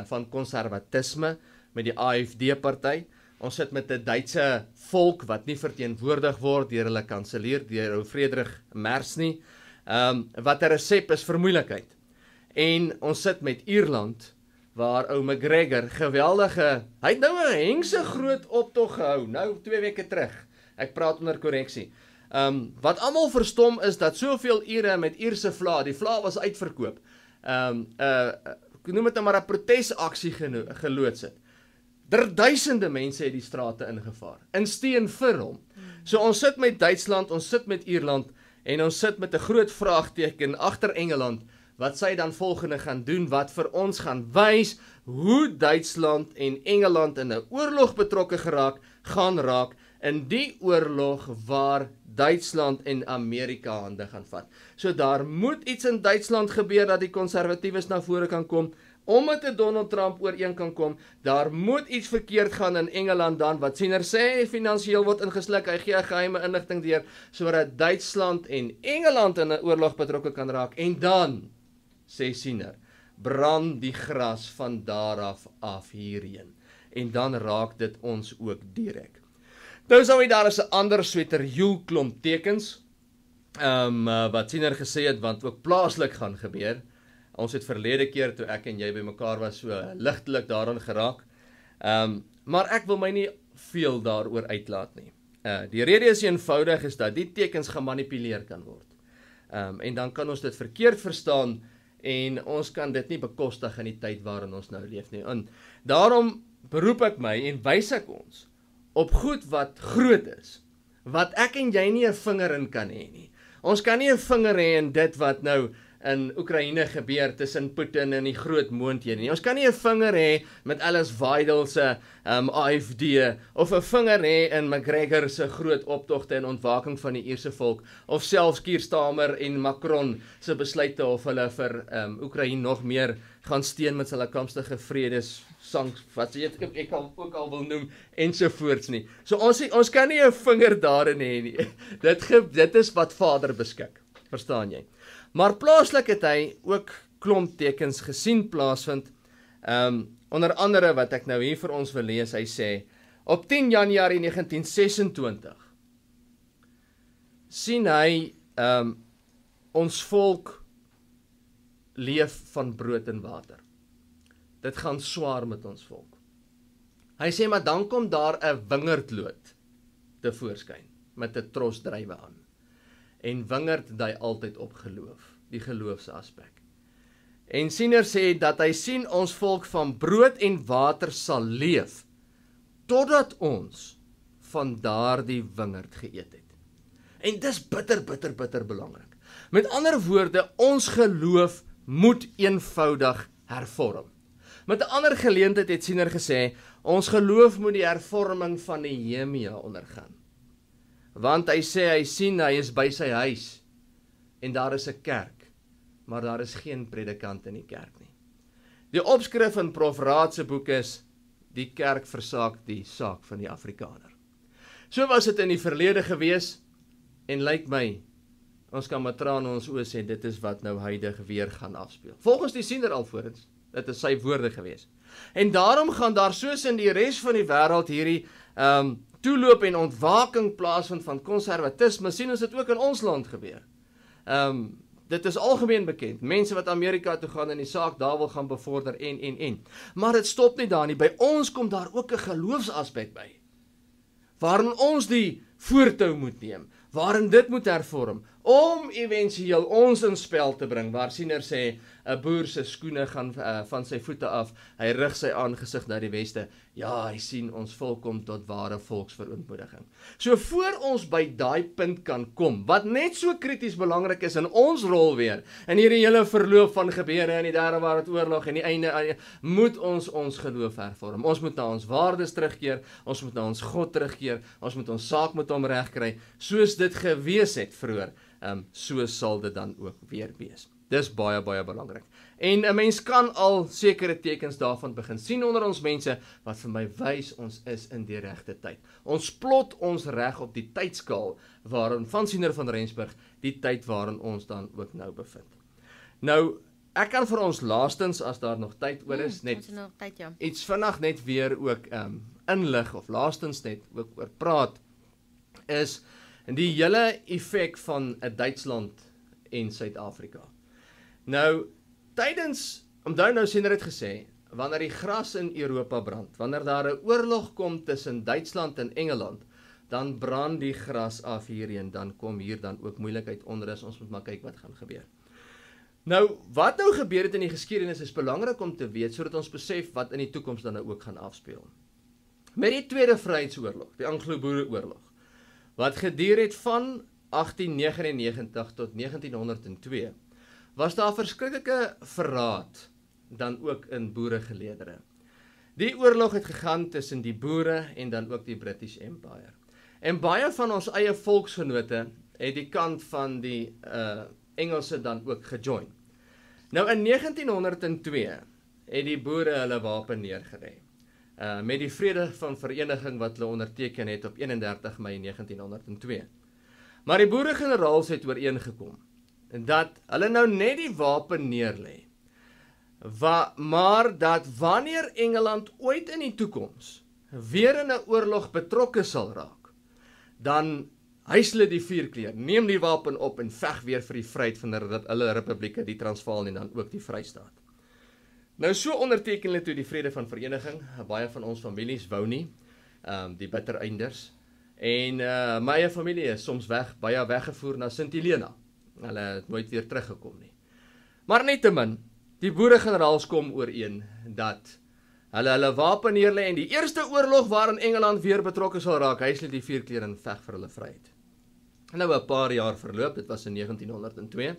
van konservatisme, met die AfD-party. Ons sit met 'n Duitse volk wat nie verteenwoordig word deur hulle kanselier, deur ou Friedrich Merz nie, wat 'n resep is vir moeilikheid. En ons sit met Ierland, waar ou McGregor geweldige, hy het nou 'n hengse groot optog gehou, nou 2 weke terug. Ek praat onder korreksie. Wat almal verstom is dat soveel Ire met Ierse vla, die vla was uitverkoop. Noem dit nou maar 'n protesaksie geloods het. Duisende mense het die strate ingevaar, in steun vir hom. So ons sit met Duitsland, ons sit met Ierland, en ons sit met 'n groot vraagteken agter Engeland, wat sy dan volgende gaan doen, wat vir ons gaan wys, hoe Duitsland en Engeland in 'n oorlog betrokke gaan raak, in die oorlog waar Duitsland en Amerika hande gaan vat. So daar moet iets in Duitsland gebeur, dat die konservatiewes na vore kan kom, omdat 'n Donald Trump ooreen kan kom, daar moet iets verkeerd gaan in Engeland dan, wat Siener sê, finansiëel word ingesluk, hy gee geheime inligting deur, sodat Duitsland en Engeland in 'n oorlog betrokke kan raak, en dan, sê Siener, brand die gras van daar af hierheen, en dan raak dit ons ook direk. Nou sou daar is 'n ander sweterjoelklomp tekens, wat Siener gesê het, want ook plaaslik gaan gebeur. Ons het verlede keer, toe ek en jy by mekaar was, so ligtelik daaraan geraak. Maar ek wil my nie veel daaroor uitlaat nie. Die rede is eenvoudig, is dat die tekens gemanipuleer kan word. En dan kan ons dit verkeerd verstaan, en ons kan dit nie bekostig in die tyd waarin ons nou leef nie. En daarom beroep ek my en wys ek ons op goed wat groot is, wat ek en jy nie 'n vinger in kan hê nie. Ons kan nie 'n vinger hê in dit wat nou in Oekraïne gebeur tussen Putin en die groot moondhede nie. Ons kan nie 'n vinger hê met Alice Weidel se AfD, of 'n vinger hê in McGregor se groot optogte en ontwaking van die Ierse volk, of selfs Keir Starmer en Macron se besluite of hulle vir Oekraïne nog meer gaan steun met hulle komstige vredessanks, wat ek kan ook al wil noem, ensovoorts nie. So ons kan nie 'n vinger daarin hê nie. Dit is wat Vader beskik, verstaan jy? Maar plaaslik het hy ook klomp tekens gesien plaasvind, onder andere wat ek nou hier vir ons wil lees. Hy sê, op 10 Januarie 1926 sien hy ons volk leef van brood en water. Dit gaan swaar met ons volk. Hy sê, maar dan kom daar 'n wingerdloot tevoorskyn met 'n tros druiwe aan. En wingerd dui altyd op geloof, die geloofsaspek. En Siener sê dat hy sien ons volk van brood en water sal leef, totdat ons van daardie wingerd geëet het. En dis bitter belangrik. Met ander woorde, ons geloof moet eenvoudig hervorm. Met 'n ander geleentheid het Siener gesê, ons geloof moet die hervorming van Nehemia ondergaan. Want hy sê, hy sien, hy is by sy huis, en daar is 'n kerk, maar daar is geen predikant in die kerk nie. Die opskrif in Prof Raad se boek is, die kerk versaak die saak van die Afrikaner. So was dit in die verlede gewees, en lyk my, ons kan met trane in ons oë sê, dit is wat nou huidig weer gaan afspeel. Volgens die Siener alvorens, dit is sy woorde gewees. En daarom gaan daar soos in die res van die wêreld hierdie toeloop en ontwaking plaasvind van konservatisme, sien ons dit ook in ons land gebeur. Dit is algemeen bekend, mense wat Amerika toe gaan en die saak daar wil gaan bevorder en. Maar dit stop nie daar nie, by ons kom daar ook 'n geloofsaspek by, waarin ons die voortou moet neem, waarin dit moet hervorm, om eventueel ons in spel te bring, waar Siener sê, 'n boer se skoene gaan van sy voete af, hy rig sy aangesig na die weste, ja, hy sien ons volk kom tot ware volksverontmoediging. So voor ons by daai punt kan kom, wat net so krities belangrik is in ons rol weer, in hierdie hele verloop van gebeure in die Derde Wêreldoorlog en die einde, moet ons geloof hervorm. Ons moet na ons waardes terugkeer, ons moet na ons God terugkeer, ons moet ons saak met hom regkry, soos dit gewees het vroeër, so sal dit dan ook weer wees. Dis baie, baie belangrik. En 'n mens kan al sekere tekens daarvan begin sien onder ons mense, wat vir my wys ons is in die regte tyd. Ons plot ons reg op die tydskaal, waarin van Siener van Rensburg, die tyd waarin ons dan ook nou bevind. Nou, ek kan vir ons laastens, as daar nog tyd oor is, net tyd, ja. Iets vinnig net weer ook inlig, of laastens net ook oor praat, is die hele effek van 'n Duitsland en Suid-Afrika. Nou, onthou nou Siener het gesê, wanneer die gras in Europa brand, wanneer daar 'n oorlog kom tussen Duitsland en Engeland, dan brand die gras af hierheen, dan kom hier dan ook moeilikheid onrus, ons moet maar kyk wat gaan gebeur. Nou, wat nou gebeur het in die geskiedenis is belangrik om te weet, sodat ons besef wat in die toekoms dan nou ook gaan afspeel. Met die Tweede Vryheidsoorlog, die Anglo-Boereoorlog, wat geduur het van 1899 tot 1902, was daar verskriklike verraad dan ook in boeregeleedere. Die oorlog het gegaan tussen die boere en dan ook die British Empire. En baie van ons eie volksgenote het die kant van die Engelse dan ook gejoin. Nou in 1902 het die boere hulle wapen neergelê. Met die vrede van vereniging wat hulle onderteken het op 31 Mei 1902. Maar die boere-generaals het ooreengekom dat hulle nou net die wapen neerlê, maar dat wanneer Engeland ooit in die toekoms weer in 'n oorlog betrokke sal raak, dan hys hulle die vierkleur, neem die wapen op en veg weer vir die vryheid van hulle republieke, die Transvaal en dan ook die Vrystaat. Nou so onderteken hulle toe die vrede van vereniging, baie van ons families wou nie, die bittereinders, en my eie familie is soms baie weggevoer na Sint Helena. Hulle het nooit weer teruggekom nie. Maar nietemin, die boere-generaals kom ooreen dat hulle wapen neerlê en die eerste oorlog waarin Engeland weer betrokke sal raak, hys hulle die vierkleur en veg vir hulle vryheid. Nou 'n paar jaar verloop, dit was in 1902.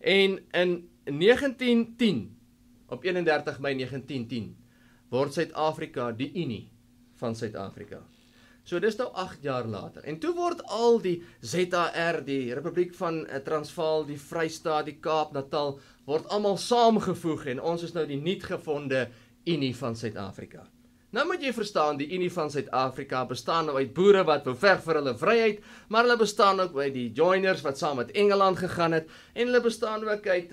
En in 1910, op 31 Mei 1910, word Suid-Afrika die Unie van Suid-Afrika. So dis nou 8 jaar later. En toe word al die ZAR, die Republiek van Transvaal, die Vrystaat, die Kaap-Natal, word almal saamgevoeg en ons is nou die nuutgevonde Unie van Suid-Afrika. Nou moet jy verstaan, die Unie van Suid-Afrika bestaan nou uit boere wat wou veg vir hulle vryheid, maar hulle bestaan ook uit die joiners wat saam met Engeland gegaan het, en hulle bestaan ook uit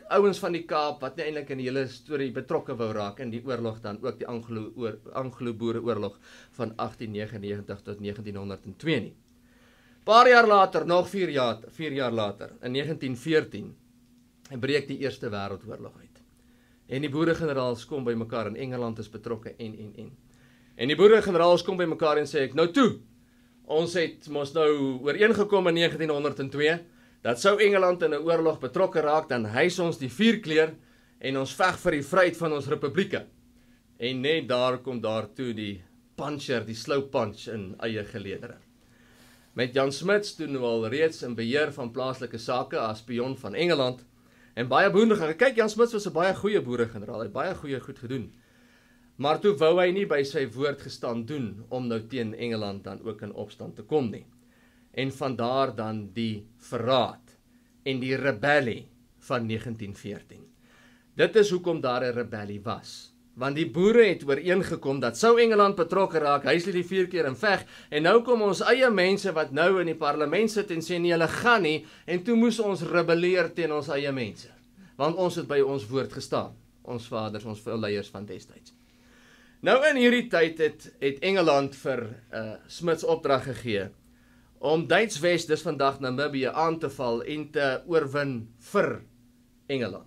ouens van die Kaap wat nie eintlik in die hele storie betrokke wou raak in die oorlog dan ook die Anglo-Boereoorlog van 1899 tot 1902 nie. Paar jaar later, nog 4 jaar later, in 1914, breek die Eerste Wêreldoorlog uit. En die boere-generaals kom by mekaar en Engeland is betrokke en die boere-generaals kom by mekaar en sê ek, nou toe, ons het mos nou ooreengekom in 1902, dat sou Engeland in 'n oorlog betrokke raak, dan hys ons die vierkleur en ons veg vir die vryheid van ons republieke. En net daar kom daartoe die puncher, die slow punch in eie geleedere. met Jan Smuts toe nou al reeds in beheer van plaaslike sake as spion van Engeland, en baie boere gaan. Kyk, Jan Smuts was 'n baie goeie boere-generaal, hy het baie goeie goed gedoen. Maar toe wou hy nie by sy woord gestaan doen, om nou teen Engeland dan ook in opstand te kom nie. En vandaar dan die verraad, en die rebellie van 1914. Dit is hoekom daar 'n rebellie was. Want die boere het ooreengekom dat sou Engeland betrokke raak, hy sê die 4 keer in veg, en nou kom ons eie mense wat nou in die parlement sit en sê nie, hulle gaan nie, en toe moes ons rebelleer teen ons eie mense. Want ons het by ons woord gestaan, ons vaders, ons leiers van destyds. Nou in hierdie tyd het Engeland vir Smuts opdrag gegee, om Duits-Wes, dis vandag Namibië, aan te val en te oorwin vir Engeland.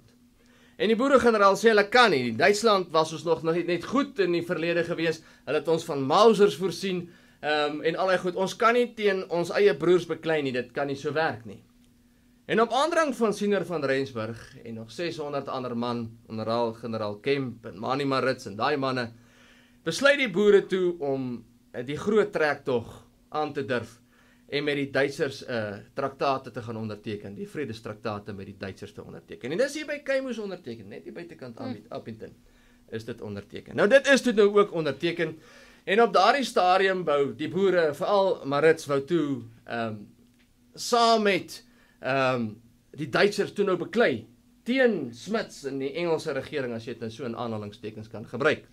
En die boere-generaal sê, hulle kan nie. Duitsland was ons nog net goed in die verlede gewees. Hulle het ons van Mausers voorsien, en allerlei goed. Ons kan nie teen ons eie broers beklei nie, dit kan nie so werk nie. En op aandrang van Siener van Rensburg, en nog 600 ander man, onder generaal Kemp, en Mani Maritz, en daai manne, besluit die boere toe om die groot trektog aan te durf, en met die Duitsers traktate te gaan onderteken, die vredestraktate met die Duitsers te onderteken. En dis hier by Keimoes onderteken, net hier buitekant Appington is dit onderteken. Nou dit is toe nou ook onderteken, en op daardie stadium wou die boere, veral Maritz, wou toe saam met die Duitsers toe nou beklei, teen Smuts en die Engelse regering, as jy dit nou so in aanhalingstekens kan gebruik.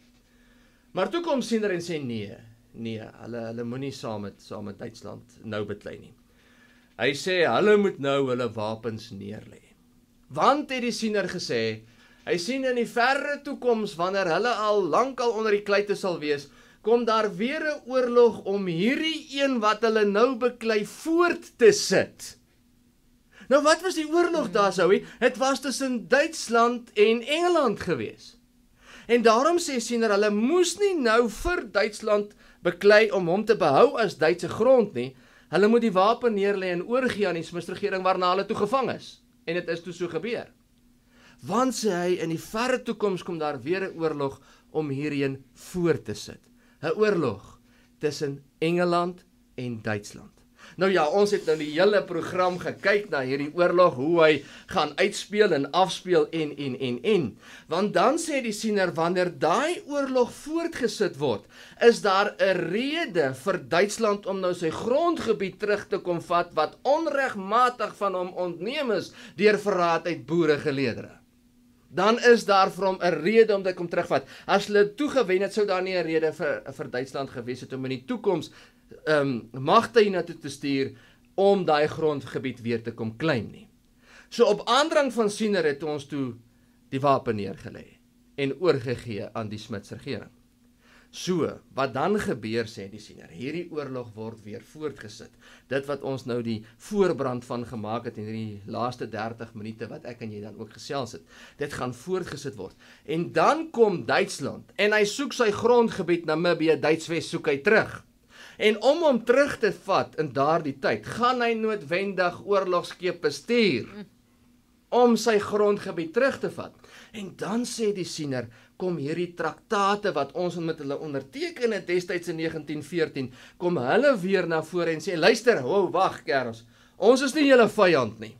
Maar toe kom Siener en sê nee, hulle moenie saam met Duitsland nou beklei nie. Hy sê, hulle moet nou hulle wapens neerlê. Want het die Siener gesê, hy sien in die verre toekoms, wanneer hulle al lankal onder die kluite sal wees, kom daar weer 'n oorlog om hierdie een wat hulle nou beklei voort te sit. Nou wat was die oorlog daar, Zoe? Het was tussen Duitsland en Engeland gewees. En daarom sê Siener, hulle moes nie nou vir Duitsland beklei om hom te behou as Duitse grond nie. Hulle moet die wapen neerlê en oorgee aan die Smuts-regering waarna hulle toe gevang is. En dit is toe so gebeur. Want sê hy, in die verre toekoms kom daar weer 'n oorlog om hierheen voort te sit. 'n Oorlog tussen Engeland en Duitsland. Nou ja, ons het nou die hele program gekyk na hierdie oorlog, hoe hy gaan uitspeel en afspeel en. Want dan sê die Siener, wanneer daai oorlog voortgesit word, is daar 'n rede vir Duitsland om nou sy grondgebied terug te kom vat, wat onregmatig van hom ontneem is deur verraad uit boeregeleedere. Dan is daar vir hom 'n rede om dit kom terugvat. As hulle toegewen het, sou daar nie 'n rede vir Duitsland gewees het om in die toekoms magte hiernatoe te stuur om daai grondgebied weer te kom claim nie. So op aandrang van Siener het ons toe die wapen neergelê en oorgegee aan die Smuts-regering. So, wat dan gebeur, sê die Siener, hierdie oorlog word weer voortgesit. Dit wat ons nou die voorbrand van gemaak het in die laaste 30 minute wat ek en jy dan ook gesels het, dit gaan voortgesit word. En dan kom Duitsland en hy soek sy grondgebied Namibië, Duits-Wes soek hy terug. En om hom terug te vat in daardie tyd, gaan hy noodwendig oorlogskepe stuur om sy grondgebied terug te vat. En dan sê die Siener, kom hierdie traktate wat ons met hulle onderteken het destyds in 1914, kom hulle weer na vore en sê, luister, wag kerels, ons is nie julle vyand nie.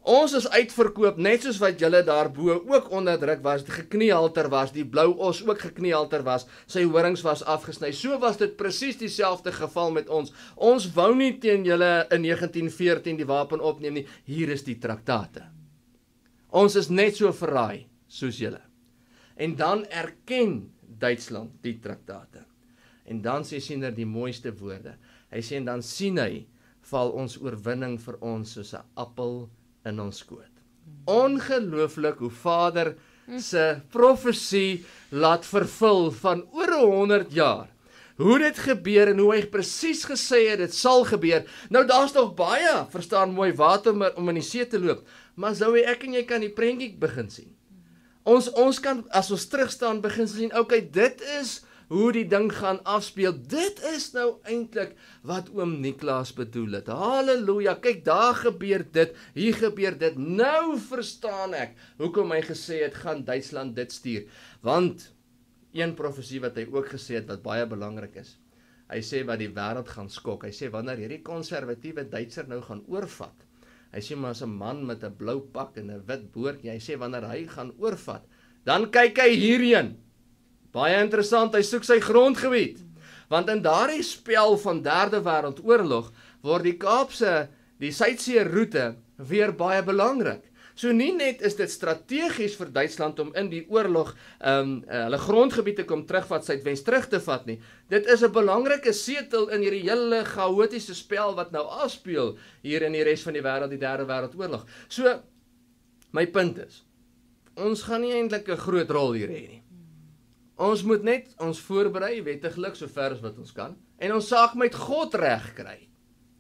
Ons is uitverkoop, net soos wat julle daarbo ook onderdruk was, gekniehalter was, die blou os ook gekniehalter was, sy horings was afgesny. So was dit presies dieselfde geval met ons. Ons wou nie teen julle in 1914 die wapen opneem nie. Hier is die traktate. Ons is net so verraai soos julle. En dan erken Duitsland die traktate. En dan sê Siener die mooiste woorde. Hy sê, en dan sien hy, val ons oorwinning vir ons soos 'n appel in ons skoot. Ongelooflik hoe Vader se profesie laat vervul van oor 100 jaar. Hoe dit gebeur en hoe hy presies gesê het, dit sal gebeur. Nou daar's nog baie, verstaan mooi, water om in die see te loop. Maar Zoe, ek en jy kan die prentjie begin sien. Ons kan, as ons terugstaan, begin sien, okay, dit is hoe die ding gaan afspeel. Dit is nou eintlik wat oom Niklaas bedoel het. Halleluja, kyk, daar gebeur dit, hier gebeur dit. Nou verstaan ek hoekom hy gesê het, gaan Duitsland dit stuur. Want een profesie wat hy ook gesê het, wat baie belangrik is, Hy sê wat die wêreld gaan skok. Hy sê wanneer hierdie konservatiewe Duitser nou gaan oorvat. Hy sê maar as 'n man met 'n blou pak en 'n wit boordjie, hy sê wanneer hy gaan oorvat, dan kyk hy hierheen. Baie interessant, hy soek sy grondgebied. Want in daardie spel van Derde Wêreldoorlog word die Suidsee roete weer baie belangrik. So nie net is dit strategies vir Duitsland om in die oorlog hulle grondgebied te kom terugvat, Suidwes terug te vat nie. Dit is 'n belangrike setel in hierdie hele chaotiese spel wat nou afspeel hier in die res van die wêreld, die Derde Wêreldoorlog. So my punt is, ons gaan nie eintlik 'n groot rol hier hê nie. Ons moet net ons voorberei wettiglik so ver as wat ons kan en ons saak met God reg kry.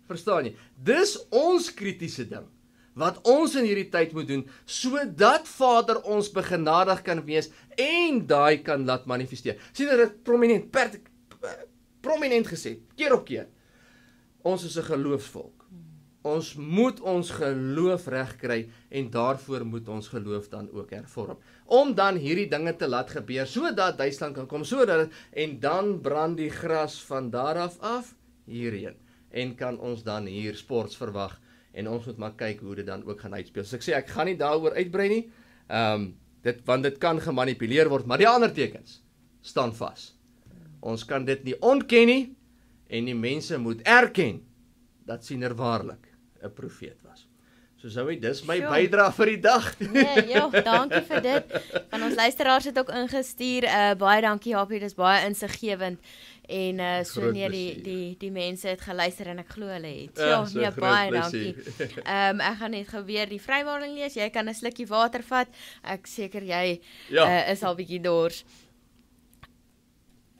Verstaan jy? Dis ons kritiese ding wat ons in hierdie tyd moet doen, sodat Vader ons begenadig kan wees en daai kan laat manifesteer. Sien dit prominent gesê, keer op keer. Ons is 'n geloofsvolk. Ons moet ons geloof reg kry en daarvoor moet ons geloof dan ook hervorm. Om dan hierdie dinge te laat gebeur, sodat Duitsland kan kom, en dan brand die gras van daar af hierheen. En kan ons dan hier sports verwag. En ons moet maar kyk hoe dit dan ook gaan uitspeel. So ek sê, ek gaan nie daaroor uitbrei nie, want dit kan gemanipuleer word, maar die ander tekens staan vas. Ons kan dit nie ontken nie, en die mense moet erken, dat Siener waarlik 'n profeet was. So Zoe, dis my bydrae vir die dag. Nee, dankie vir dit. Van ons luisteraars het ook ingestuur, baie dankie Japie, dis baie insiggewend. En so nee, die mense het geluister en ek glo hulle het. Nee, baie dankie. Ek gaan net gou weer die vrywaring lees. Jy kan 'n slukkie water vat. Ek seker jy is al bietjie dors.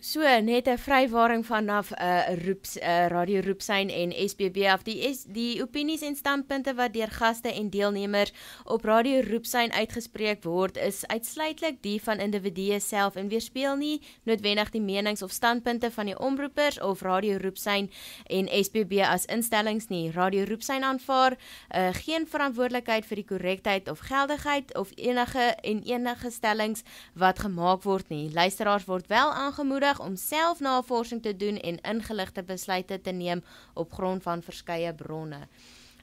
So net 'n vrywaring vanaf Radio Roepsyn en SBB af. Die opinies en standpunte wat deur gaste en deelnemers op Radio Roepsyn uitgespreek word, is uitsluitlik die van individue self en weerspieël nie noodwendig die menings of standpunte van die omroepers of Radio Roepsyn en SBB as instellings nie. Radio Roepsyn aanvaar geen verantwoordelikheid vir die korrektheid of geldigheid of enige stellings wat gemaak word nie. Luisteraars word wel aangemoedig om self navorsing te doen en ingeligte besluite te neem op grond van verskeie bronne.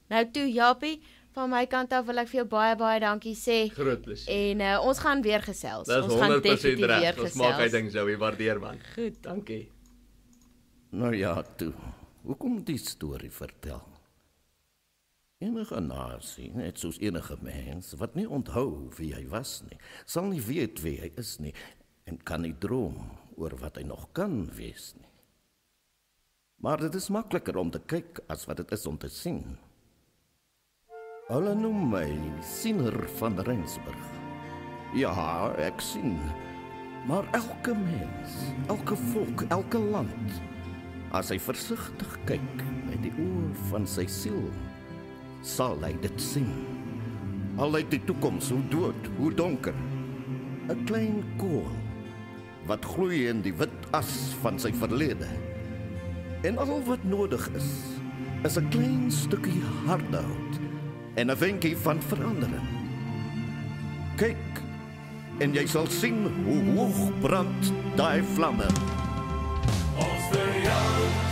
Nou toe Japie, van my kant af wil ek vir jou baie dankie sê. Groot plesier. En ons gaan weer gesels. Ons gaan definitief weer gesels. Ons maak hy ding so, waardeer man. Goed. Dankie. Nou ja, toe. Hoekom die storie vertel? Enige nasie, net soos enige mens, wat nie onthou wie hy was nie, sal nie weet wie hy is nie, en kan nie droom oor wat hy nog kan wees nie. Maar dit is makliker om te kyk as wat dit is om te sien. Hulle noem my Siener van Rensburg. Ja, ek sien. Maar elke mens, elke volk, elke land, as hy versigtig kyk met die oë van sy siel, sal hy dit sien. Al lyk die toekoms hoe dood, hoe donker. 'n klein kool wat gloei in die wit as van sy verlede. En al wat nodig is 'n klein stukkie harde hout en 'n wenkie van verandering. Kyk, en jy sal sien hoe hoog brand daai vlamme. Ons vir jou